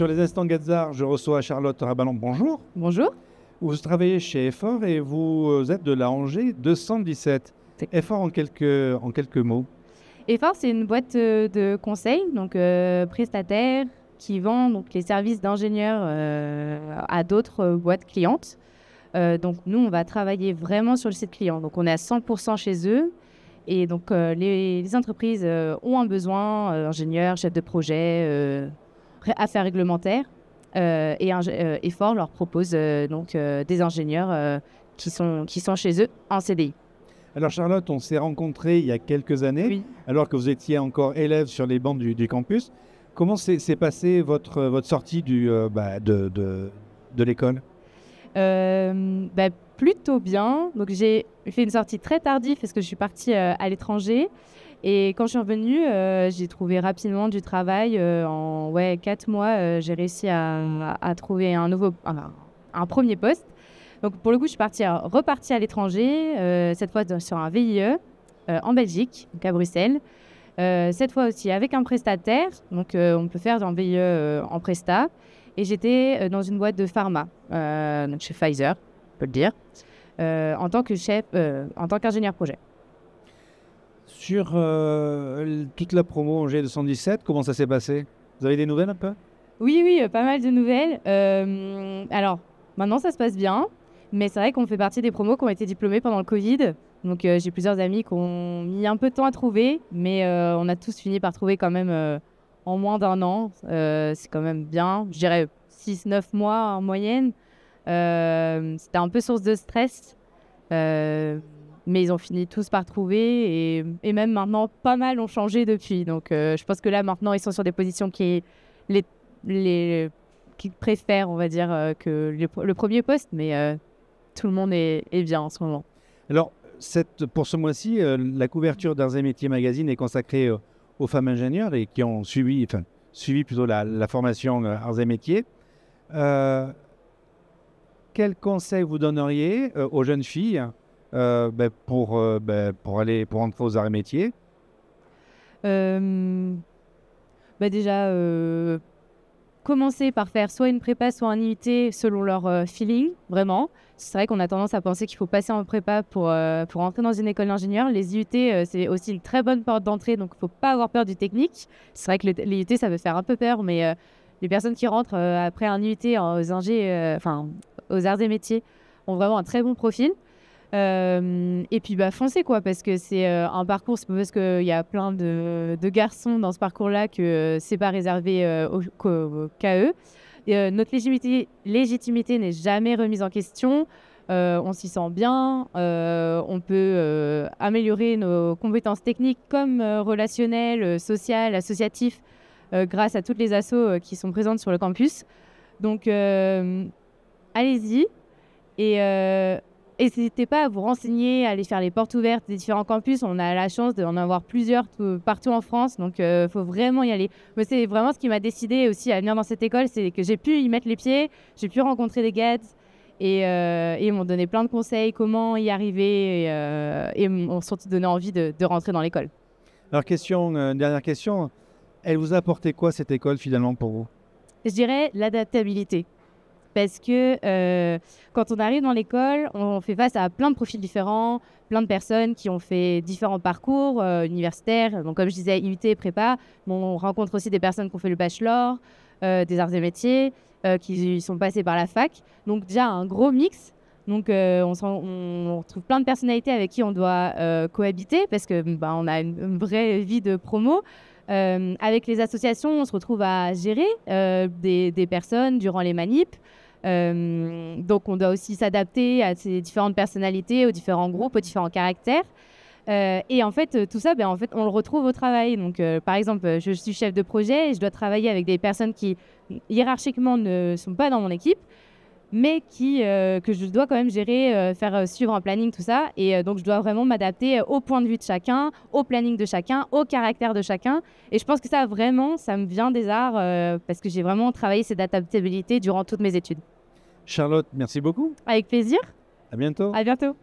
Sur les instants Gazar, je reçois Charlotte Rabalan. Bonjour. Bonjour. Vous travaillez chez Effort et vous êtes de la Angers 217. Effort en quelques mots. Effort, c'est une boîte de conseil, donc prestataire, qui vend donc, les services d'ingénieurs à d'autres boîtes clientes. Donc nous, on va travailler vraiment sur le site client. Donc on est à 100% chez eux. Et donc les entreprises ont un besoin, ingénieurs, chefs de projet, affaires réglementaires. Effort leur propose des ingénieurs qui sont chez eux en CDI. Alors Charlotte, on s'est rencontrés il y a quelques années, Oui. alors que vous étiez encore élève sur les bancs du campus. Comment s'est passée votre sortie de l'école ? Plutôt bien. Donc j'ai fait une sortie très tardive parce que je suis partie à l'étranger. Et quand je suis revenue, j'ai trouvé rapidement du travail. En 4 mois, j'ai réussi à trouver un premier poste. Donc pour le coup, je suis repartie à l'étranger, cette fois sur un VIE en Belgique, donc à Bruxelles. Cette fois aussi avec un prestataire, donc on peut faire un VIE en presta. Et j'étais dans une boîte de pharma, donc chez Pfizer, on peut le dire, en tant qu'ingénieur projet. Sur toute la promo Angers 217, comment ça s'est passé ? Vous avez des nouvelles un peu ? Oui, pas mal de nouvelles. Alors, maintenant, ça se passe bien. Mais c'est vrai qu'on fait partie des promos qui ont été diplômés pendant le Covid. Donc, j'ai plusieurs amis qui ont mis un peu de temps à trouver. Mais on a tous fini par trouver quand même en moins d'1 an. C'est quand même bien. Je dirais 6-9 mois en moyenne. C'était un peu source de stress. Mais ils ont fini tous par trouver. Et même maintenant, pas mal ont changé depuis. Donc, je pense que là, maintenant, ils sont sur des positions qui préfèrent, on va dire, que le premier poste. Mais tout le monde est bien en ce moment. Alors, pour ce mois-ci, la couverture d'Arts et Métiers Magazine est consacrée aux femmes ingénieures et qui ont suivi plutôt la formation Arts et Métiers. Quel conseil vous donneriez aux jeunes filles pour entrer aux Arts et Métiers ? Déjà, commencer par faire soit une prépa, soit un IUT selon leur feeling, vraiment. C'est vrai qu'on a tendance à penser qu'il faut passer en prépa pour entrer dans une école d'ingénieur. Les IUT, c'est aussi une très bonne porte d'entrée, donc il ne faut pas avoir peur du technique. C'est vrai que les IUT, ça peut faire un peu peur, mais les personnes qui rentrent après un IUT aux arts et métiers ont vraiment un très bon profil. Et puis foncez quoi, parce que c'est un parcours, c'est pas parce qu'il y a plein de garçons dans ce parcours-là que c'est pas réservé qu'à eux. Notre légitimité n'est jamais remise en question. On s'y sent bien. On peut améliorer nos compétences techniques comme relationnelles, sociales, associatives, grâce à toutes les assos qui sont présentes sur le campus. Donc allez-y et n'hésitez pas à vous renseigner, à aller faire les portes ouvertes des différents campus. On a la chance d'en avoir plusieurs partout en France, donc il faut vraiment y aller. Mais c'est vraiment ce qui m'a décidé aussi à venir dans cette école, c'est que j'ai pu y mettre les pieds, j'ai pu rencontrer des gars et ils m'ont donné plein de conseils, comment y arriver et m'ont surtout donné envie de rentrer dans l'école. Alors, dernière question, elle vous a apporté quoi cette école finalement pour vous ? Je dirais l'adaptabilité. Parce que quand on arrive dans l'école, on fait face à plein de profils différents, plein de personnes qui ont fait différents parcours universitaires. Donc, comme je disais, IUT, prépa. On rencontre aussi des personnes qui ont fait le bachelor, des arts et métiers, qui sont passés par la fac. Donc, déjà, un gros mix. Donc, on retrouve plein de personnalités avec qui on doit cohabiter parce que on a une vraie vie de promo. Avec les associations, on se retrouve à gérer des personnes durant les manips. Donc, on doit aussi s'adapter à ces différentes personnalités, aux différents groupes, aux différents caractères. Et en fait, tout ça, on le retrouve au travail. Donc, par exemple, je suis chef de projet et je dois travailler avec des personnes qui, hiérarchiquement, ne sont pas dans mon équipe, mais que je dois quand même gérer, faire suivre un planning, tout ça. Et donc, je dois vraiment m'adapter au point de vue de chacun, au planning de chacun, au caractère de chacun. Et je pense que ça, vraiment, ça me vient des arts parce que j'ai vraiment travaillé cette adaptabilité durant toutes mes études. Charlotte, merci beaucoup. Avec plaisir. À bientôt. À bientôt.